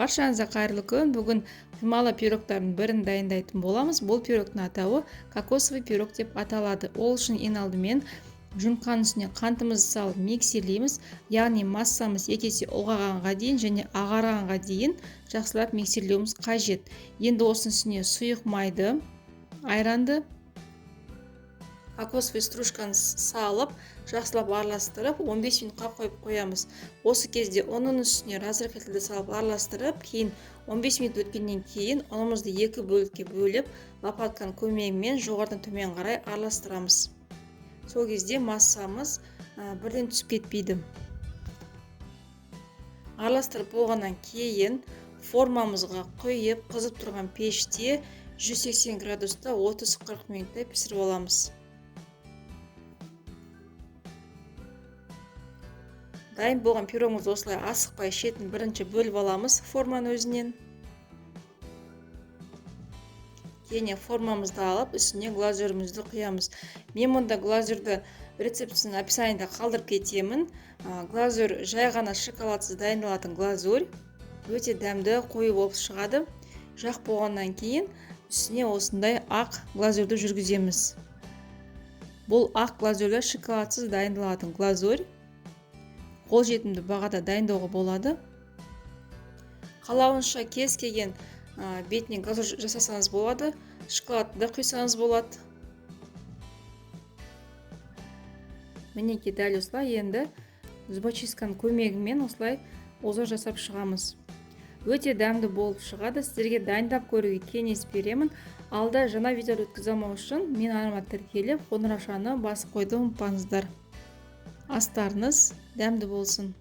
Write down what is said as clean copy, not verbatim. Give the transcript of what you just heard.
Баршаңызға қайырлы күн. Бүгін құймалы пирогтардың бірін дайындайтын боламыз. Бұл пирогтың атауы кокосовый пирог деп аталады. Ол үшін ең алдымен жұмыртқаның үстіне қантымызды салып миксерлейміз. Яғни массамыз екі есе ұлғайғанға дейін және ағарғанға дейін жақсылап миксерлеуіміз қажет. Енді осының үстіне сұйық майды, айранды, кокосовый стружканы салып, жақсылап араластырып, 15 минутқа қойып қоямыз. Осы кезде оның үстіне разрыхлителді салып араластырып, кейін 15 минут өткеннен кейін ұнымызды екі бөлікке бөліп, лопатканың көмегімен жоғарыдан төмен қарай араластырамыз. Сол кезде массамыз бірден түсіп кетпейді. Араластырып болғаннан кейін формамызға құйып, қызып тұрған пеште 180 градуста 30-40 минутта пісіріп аламыз. Дайын болған пирогымызды осылай асықпай шетін бірінші бөліп аламыз форманы өзінен. Кейін формамызды алып, үстіне глазурімізді құямыз. Мен мұнда глазурды рецептісінің описаниеда қалдырып кетемін. Глазур жай ғана шоколадсыз дайындалатын глазур. Өте дәмді, қою болып шығады. Жақ болғаннан кейін үстіне осындай ақ глазурды жүргіземіз. Бұл ақ глазурда шоколадсыз дайындалатын глазур. Қолжетімді бағада дайындауға болады. Қалауынша кез келген бетіне глазур жасасаңыз болады, шоколадты да құйсаңыз болады. Мінекей дәл осылай енді зубочистканың көмегімен осылай узор жасап шығамыз. Өте дәмді болып шығады. Сіздерге дайындап көруге кеңес беремін. Алда жаңа видео өткізе алмау үшін мен арнама тіркеліп, қоңыраушаны басып қойды ұмытпаңыздар. Астарыңыз дәмді болсын.